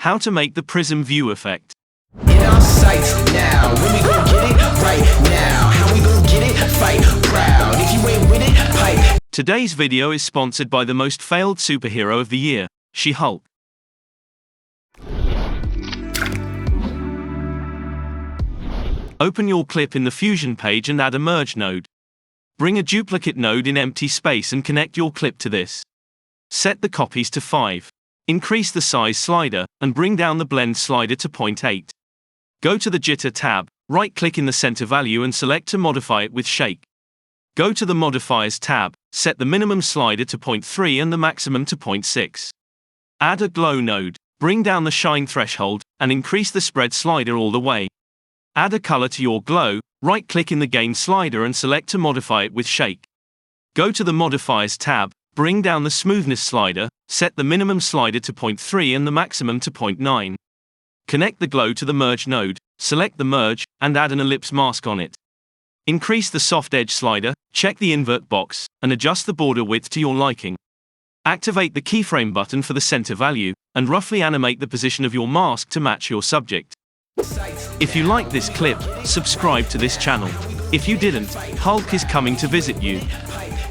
How to make the Prism view effect. In our sights now, when we gon' get it right now, how we gon' get it, fight proud, if you ain't with it, pipe. Today's video is sponsored by the most failed superhero of the year, She-Hulk. Open your clip in the Fusion page and add a merge node. Bring a duplicate node in empty space and connect your clip to this. Set the copies to 5. Increase the size slider, and bring down the blend slider to 0.8. Go to the Jitter tab, right-click in the center value and select to modify it with Shake. Go to the Modifiers tab, set the minimum slider to 0.3 and the maximum to 0.6. Add a glow node, bring down the shine threshold, and increase the spread slider all the way. Add a color to your glow, right-click in the Gain slider and select to modify it with Shake. Go to the Modifiers tab, bring down the smoothness slider, set the minimum slider to 0.3 and the maximum to 0.9. Connect the glow to the merge node, select the merge, and add an ellipse mask on it. Increase the soft edge slider, check the invert box, and adjust the border width to your liking. Activate the keyframe button for the center value, and roughly animate the position of your mask to match your subject. If you like this clip, subscribe to this channel. If you didn't, Hulk is coming to visit you.